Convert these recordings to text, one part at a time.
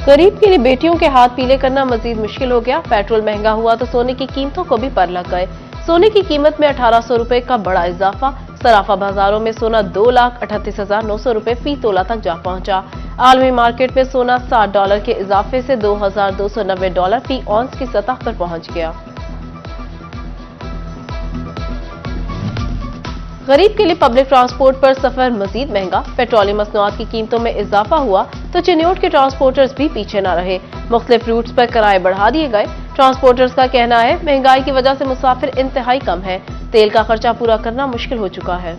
गरीब के लिए बेटियों के हाथ पीले करना मजीद मुश्किल हो गया। पेट्रोल महंगा हुआ तो सोने की कीमतों को भी पर लग गए। सोने की कीमत में 1800 रुपए का बड़ा इजाफा। सराफा बाजारों में सोना 2,38,900 रुपए फी तोला तक जा पहुंचा। आलमी मार्केट में सोना $60 के इजाफे से $2,290 फी औंस की सतह पर पहुंच गया। गरीब के लिए पब्लिक ट्रांसपोर्ट पर सफर मजीद महंगा। पेट्रोलियम मसनूआत की कीमतों में इजाफा हुआ तो चिन्योट के ट्रांसपोर्टर्स भी पीछे न रहे। मुख्तलिफ रूट्स पर किराए बढ़ा दिए गए। ट्रांसपोर्टर्स का कहना है महंगाई की वजह से मुसाफिर इंतहाई कम है। तेल का खर्चा पूरा करना मुश्किल हो चुका है।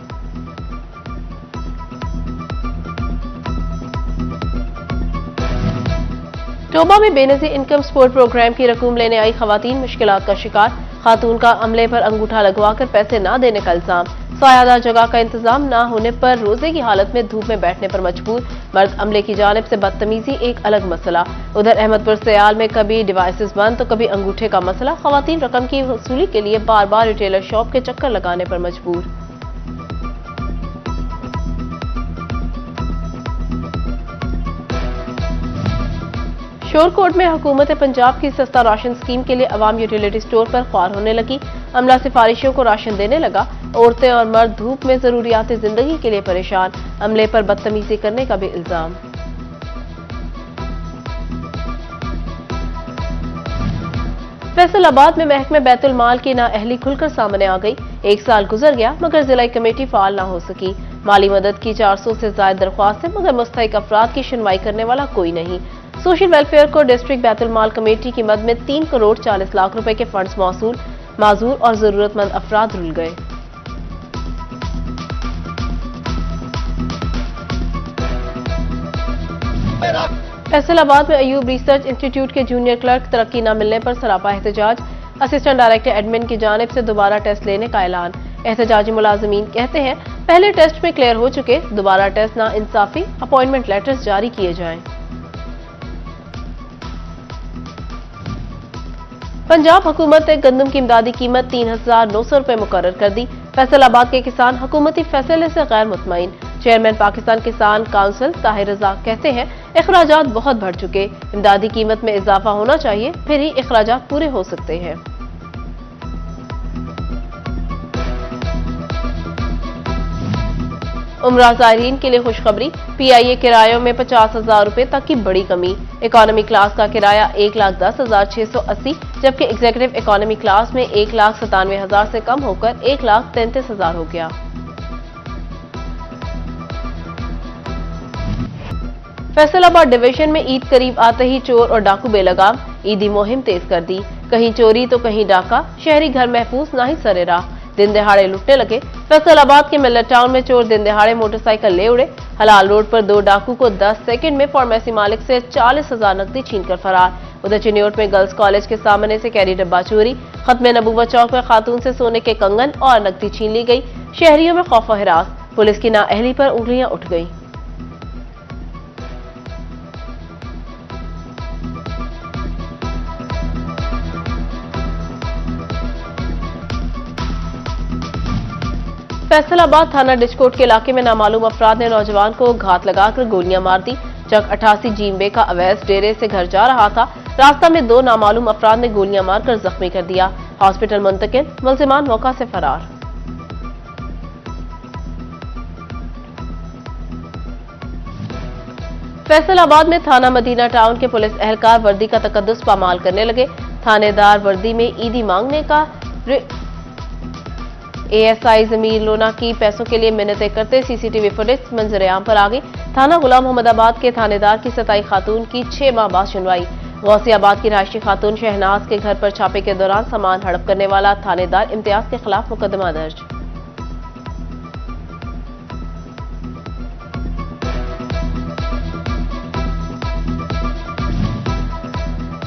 टोबा में बेनजीर इनकम सपोर्ट प्रोग्राम की रकूम लेने आई खवातीन मुश्किलात का शिकार। खातून का अमले पर अंगूठा लगवाकर पैसे न देने का इल्जाम। सायादार जगह का इंतजाम न होने पर रोजे की हालत में धूप में बैठने पर मजबूर। मर्द अमले की जानिब से बदतमीजी एक अलग मसला। उधर अहमदपुर सयाल में कभी डिवाइसेस बंद तो कभी अंगूठे का मसला। खवातीन रकम की वसूली के लिए बार बार रिटेलर शॉप के चक्कर लगाने पर मजबूर। शोरकोट में हुकूमत पंजाब की सस्ता राशन स्कीम के लिए अवाम यूटिलिटी स्टोर पर ख्वार होने लगी। अमला सिफारिशों को राशन देने लगा। औरतें और मर्द धूप में जरूरियात जिंदगी के लिए परेशान। अमले पर बदतमीजी करने का भी इल्जाम। फैसलाबाद में महकमे बैतुल माल की नाअहली खुलकर सामने आ गई। 1 साल गुजर गया मगर जिला कमेटी फाल न हो सकी। माली मदद की 400 से ज्यादा दरख्वास्त है मगर मुस्तहिक अफराद की सुनवाई करने वाला कोई नहीं। सोशल वेलफेयर को डिस्ट्रिक्ट बैतुल माल कमेटी की मद में 3 करोड़ 40 लाख रुपए के फंड्स मौसूल। माजूर और जरूरतमंद अफराद रुल गए। फैसलाबाद में अयूब रिसर्च इंस्टीट्यूट के जूनियर क्लर्क तरक्की न मिलने पर सरापा एहतजाज। असिस्टेंट डायरेक्टर एडमिन की जानिब से दोबारा टेस्ट लेने का ऐलान। एहतजाजी मुलाजमीन कहते हैं पहले टेस्ट में क्लियर हो चुके, दोबारा टेस्ट ना इंसाफी। अपॉइंटमेंट लेटर्स जारी किए जाएं। पंजाब हुकूमत ने गंदम की इमदादी कीमत 3,900 रुपए मुकर्रर कर दी। फैसलाबाद के किसान हुकूमती फैसले से गैर मुतमईन। चेयरमैन पाकिस्तान किसान काउंसिल ताहिर रजा कहते हैं अखराजात बहुत बढ़ चुके, इमदादी कीमत में इजाफा होना चाहिए फिर ही अखराजात पूरे हो सकते हैं। उम्रा ज़ायरीन के लिए खुशखबरी। PIA किरायों में 50,000 रुपए तक की बड़ी कमी। इकोनॉमी क्लास का किराया 1,10,680 जबकि एग्जीक्यूटिव इकोनॉमी क्लास में 1,97,000 से कम होकर 1,33,000 हो गया। फैसलाबाद डिवीजन में ईद करीब आते ही चोर और डाकू बेलगाम। ईदी मुहिम तेज कर दी। कहीं चोरी तो कहीं डाका। शहरी घर महफूज ना ही सरे राह। दिन दहाड़े लुटने लगे। फैसलाबाद के मिल्लत टाउन में चोर दिन दहाड़े मोटरसाइकिल ले उड़े। हलाल रोड पर 2 डाकू को 10 सेकंड में फार्मेसी मालिक से 40,000 नकदी छीनकर फरार। उधर चिन्योट में गर्ल्स कॉलेज के सामने से कैरी डब्बा चोरी। खत्मे नबूवत चौक में खातून से सोने के कंगन और नकदी छीन ली गई। शहरियों में खौफ व हिरास। पुलिस की नाअहली पर उंगलियां उठ गई। फैसलाबाद थाना डिस्कोट के इलाके में नामालूम अफराद ने नौजवान को घात लगाकर गोलियां मार दी। चक 88 जीम्बे का अवैस डेरे से घर जा रहा था। रास्ता में 2 नामालूम अफराद ने गोलियां मारकर जख्मी कर दिया। हॉस्पिटल मुंतकिल। मुलजिमान मौका से फरार। फैसलाबाद में थाना मदीना टाउन के पुलिस एहलकार वर्दी का तकद्दुस पामाल करने लगे। थानेदार वर्दी में ईदी मांगने का ASI जमीर लोना की पैसों के लिए मिन्नतें करते CCTV फुटेज मंजरेआम पर आ गई। थाना गुलाम मोहम्मदाबाद के थानेदार की 27 खातून की 6 माह बाद सुनवाई। गौसियाबाद की राशि खातून शहनाज के घर पर छापे के दौरान सामान हड़प करने वाला थानेदार इम्तियाज के खिलाफ मुकदमा दर्ज।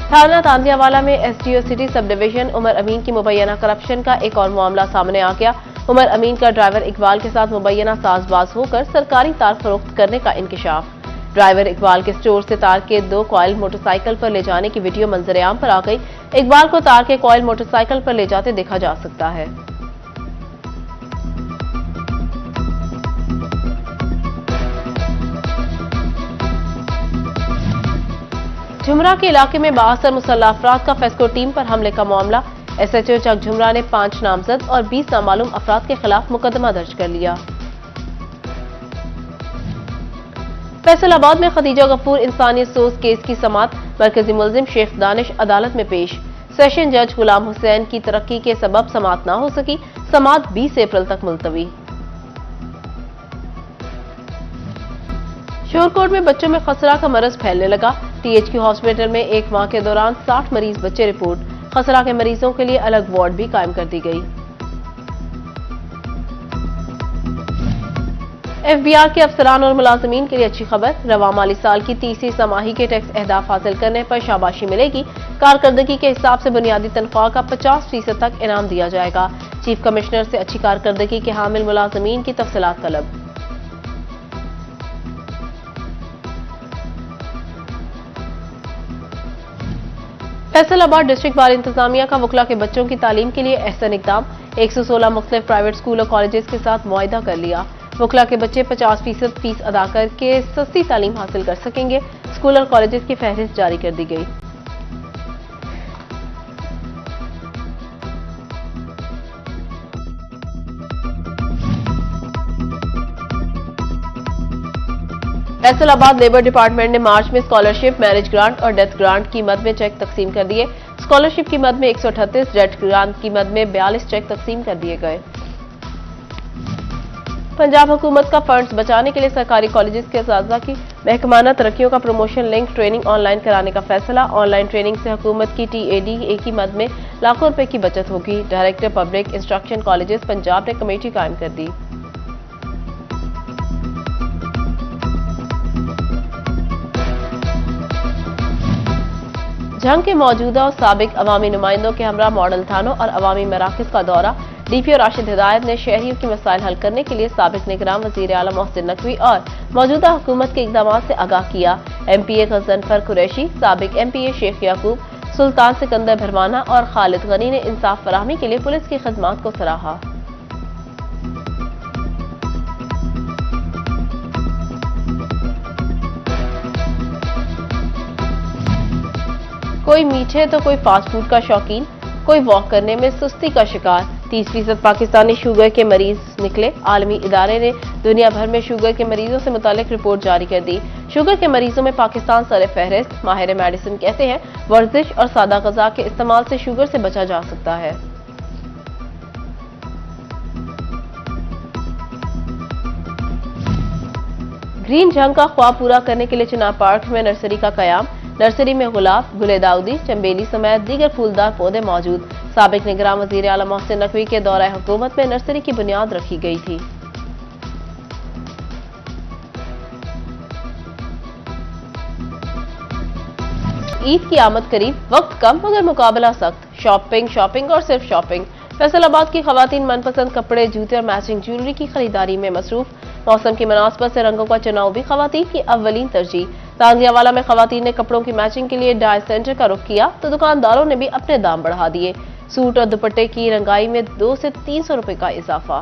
थाना तांदियावाला में SDO city sub division Umar Amin की मुबैना करप्शन का एक और मामला सामने आ गया। उमर अमीन का ड्राइवर इकबाल के साथ मुबैना साजबाज होकर सरकारी तार फरोख्त करने का इंकिशाफ। ड्राइवर इकबाल के स्टोर से तार के 2 कॉइल मोटरसाइकिल पर ले जाने की वीडियो मंजरेआम पर आ गई। इकबाल को तार के कॉइल मोटरसाइकिल पर ले जाते देखा जा सकता है। झुमरा के इलाके में 62 मुसल्लह अफराद का फेस्को टीम पर हमले का मामला। एसएचओ चक झुमरा ने 5 नामजद और 20 नामालूम अफराद के खिलाफ मुकदमा दर्ज कर लिया। फैसलाबाद में खदीजा गफूर इंसानियत सोज केस की समाअत। मरकजी मुलजिम शेख दानिश अदालत में पेश। सेशन जज गुलाम हुसैन की तरक्की के सबब समाअत न हो सकी। समाअत 20 अप्रैल तक मुलतवी। शोरकोट में बच्चों में खसरा का मरज फैलने लगा। टीएचक्यू हॉस्पिटल में एक माह के दौरान 60 मरीज बच्चे रिपोर्ट। खसरा के मरीजों के लिए अलग वार्ड भी कायम कर दी गई। एफबीआर के अफसरान और मुलाजमीन के लिए अच्छी खबर। रवा माली साल की तीसरी समाही के टैक्स अहदाफ हासिल करने पर शाबाशी मिलेगी। कारकर्दगी के हिसाब से बुनियादी तनख्वाह का 50% तक इनाम दिया जाएगा। चीफ कमिश्नर से अच्छी कारकर्दगी के हामिल मुलाजमीन की तफसीलात तलब। फैसलाबाद डिस्ट्रिक्ट बार इंतजामिया का वकला के बच्चों की तालीम के लिए अहसन इकदाम। 116 मुख्तलिफ प्राइवेट स्कूल और कॉलेजेस के साथ मुआहिदा कर लिया। वकला के बच्चे 50% फीस अदा करके सस्ती तालीम हासिल कर सकेंगे। स्कूल और कॉलेजेस की फहरिस्त जारी कर दी गई। फैसलाबाद लेबर डिपार्टमेंट ने मार्च में स्कॉलरशिप, मैरिज ग्रांट और डेथ ग्रांट की मद में चेक तकसीम कर दिए। स्कॉलरशिप की मद में 138, डेथ ग्रांट की मद में 42 चेक तकसीम कर दिए गए। पंजाब हुकूमत का फंड्स बचाने के लिए सरकारी कॉलेजेस के असातिज़ा की महकमाना तरक्कियों का प्रमोशन लिंक ट्रेनिंग ऑनलाइन कराने का फैसला। ऑनलाइन ट्रेनिंग से हुकूमत की TAD की मद में लाखों रुपए की बचत होगी। Director public instruction colleges Punjab ने कमेटी कायम कर दी। जंग के मौजूदा और साबिक अवामी नुमाइंदों के हमरा मॉडल थानों और अवामी मराकज का दौरा। DPO राशिद हिदायत ने शहरियों की मसाइल हल करने के लिए साबिक निगरान वज़ीर आला मोहसिन नकवी और मौजूदा हुकूमत के इक़दामात से आगाह किया। MPA गज़नफर कुरैशी, साबिक MPA शेख याकूब, सुल्तान सिकंदर भरवाना और खालिद गनी ने इंसाफ फराहमी के लिए पुलिस की खिदमत को सराहा। कोई मीठे तो कोई फास्ट फूड का शौकीन, कोई वॉक करने में सुस्ती का शिकार। 30% पाकिस्तानी शुगर के मरीज निकले। आलमी इदारे ने दुनिया भर में शुगर के मरीजों से मुतालिक रिपोर्ट जारी कर दी। शुगर के मरीजों में पाकिस्तान सर फहरिस्त। माहिर मेडिसिन कहते हैं वर्जिश और सादा ग़िज़ा के इस्तेमाल से शुगर से बचा जा सकता है। ग्रीन जंग का ख्वाब पूरा करने के लिए चिनाब पार्क में नर्सरी का कयाम। नर्सरी में गुलाब, गुले दाऊदी, चंबेली समेत दीगर फूलदार पौधे मौजूद। साबिक निगरान वज़ीर आला मोहसिन नकवी के दौरान हुकूमत में नर्सरी की बुनियाद रखी गई थी। ईद की आमद करीब, वक्त कम मगर मुकाबला सख्त। शॉपिंग शॉपिंग और सिर्फ शॉपिंग। फैसलाबाद की खवातीन मनपसंद कपड़े, जूते और मैचिंग ज्वेलरी की खरीदारी में मसरूफ। मौसम की मुनासबत से रंगों का चुनाव भी खवातीन की अव्वलीन तरजीह। तांजियावाला में खवातीन ने कपड़ों की मैचिंग के लिए डाई सेंटर का रुख किया तो दुकानदारों ने भी अपने दाम बढ़ा दिए। सूट और दुपट्टे की रंगाई में 200 से 300 रुपए का इजाफा।